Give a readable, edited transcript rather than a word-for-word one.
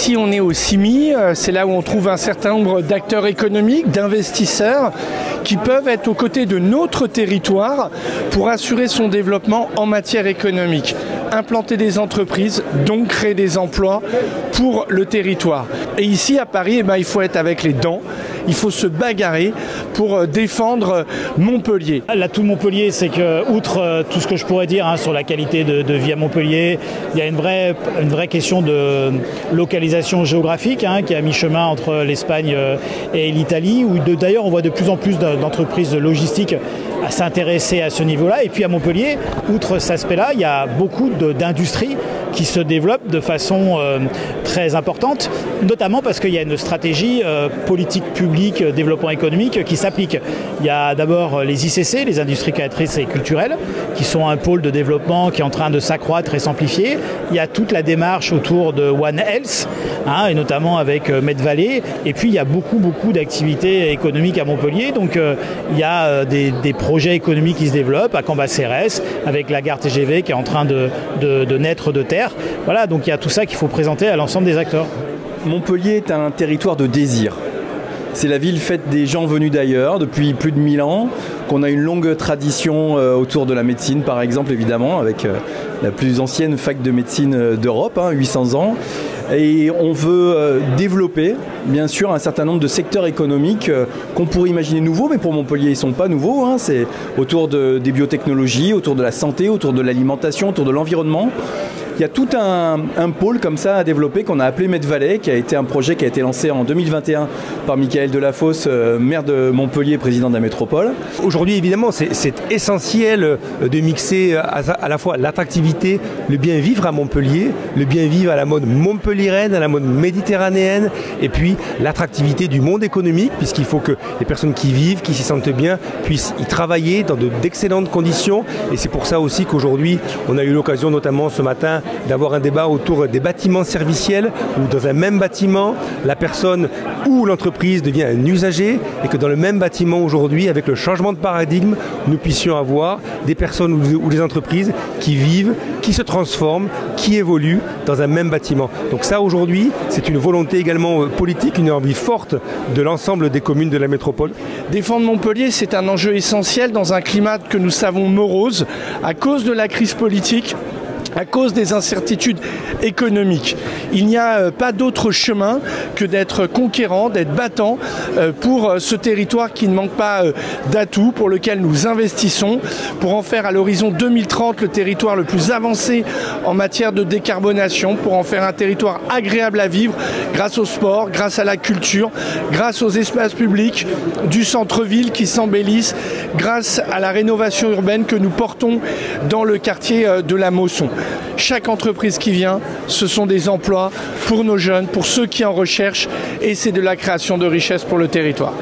Ici, on est au CIMI, c'est là où on trouve un certain nombre d'acteurs économiques, d'investisseurs qui peuvent être aux côtés de notre territoire pour assurer son développement en matière économique. Implanter des entreprises, donc créer des emplois pour le territoire. Et ici, à Paris, il faut être avec les dents. Il faut se bagarrer pour défendre Montpellier. L'atout de Montpellier, c'est que, outre tout ce que je pourrais dire sur la qualité de vie à Montpellier, il y a une vraie question de localisation géographique qui est à mi-chemin entre l'Espagne et l'Italie, où d'ailleurs on voit de plus en plus d'entreprises logistiques à s'intéresser à ce niveau-là. Et puis à Montpellier, outre cet aspect-là, il y a beaucoup d'industries qui se développent de façon très importante, notamment parce qu'il y a une stratégie politique publique, développement économique qui s'applique. Il y a d'abord les ICC, les industries créatrices et culturelles, qui sont un pôle de développement qui est en train de s'accroître et s'amplifier. Il y a toute la démarche autour de One Health, et notamment avec Medvalley. Et puis il y a beaucoup d'activités économiques à Montpellier. Donc il y a des projets économiques qui se développent à Cambacérès, avec la gare TGV qui est en train de naître de terre. Voilà, donc il y a tout ça qu'il faut présenter à l'ensemble des acteurs. Montpellier est un territoire de désir. C'est la ville faite des gens venus d'ailleurs depuis plus de 1000 ans, qu'on a une longue tradition autour de la médecine par exemple évidemment, avec la plus ancienne fac de médecine d'Europe, 800 ans. Et on veut développer, bien sûr, un certain nombre de secteurs économiques qu'on pourrait imaginer nouveaux, mais pour Montpellier, ils ne sont pas nouveaux. C'est autour des biotechnologies, autour de la santé, autour de l'alimentation, autour de l'environnement. Il y a tout un pôle comme ça à développer qu'on a appelé Medvalley, qui a été un projet qui a été lancé en 2021 par Michael Delafosse, maire de Montpellier, président de la métropole. Aujourd'hui, évidemment, c'est essentiel de mixer à la fois l'attractivité, le bien vivre à Montpellier, le bien vivre à la mode montpelliéraine, à la mode méditerranéenne, et puis l'attractivité du monde économique, puisqu'il faut que les personnes qui vivent, qui s'y sentent bien, puissent y travailler dans d'excellentes conditions. Et c'est pour ça aussi qu'aujourd'hui, on a eu l'occasion, notamment ce matin, d'avoir un débat autour des bâtiments serviciels, où dans un même bâtiment, la personne ou l'entreprise devient un usager, et que dans le même bâtiment aujourd'hui, avec le changement de paradigme, nous puissions avoir des personnes ou des entreprises qui vivent, qui se transforment, qui évoluent dans un même bâtiment. Donc ça aujourd'hui, c'est une volonté également politique, une envie forte de l'ensemble des communes de la métropole. Défendre Montpellier, c'est un enjeu essentiel dans un climat que nous savons morose à cause de la crise politique, à cause des incertitudes économiques. Il n'y a pas d'autre chemin que d'être conquérant, d'être battant pour ce territoire qui ne manque pas d'atouts, pour lequel nous investissons, pour en faire à l'horizon 2030 le territoire le plus avancé en matière de décarbonation, pour en faire un territoire agréable à vivre grâce au sport, grâce à la culture, grâce aux espaces publics du centre-ville qui s'embellissent, grâce à la rénovation urbaine que nous portons dans le quartier de la Mosson. Chaque entreprise qui vient, ce sont des emplois pour nos jeunes, pour ceux qui en recherchent, et c'est de la création de richesses pour le territoire.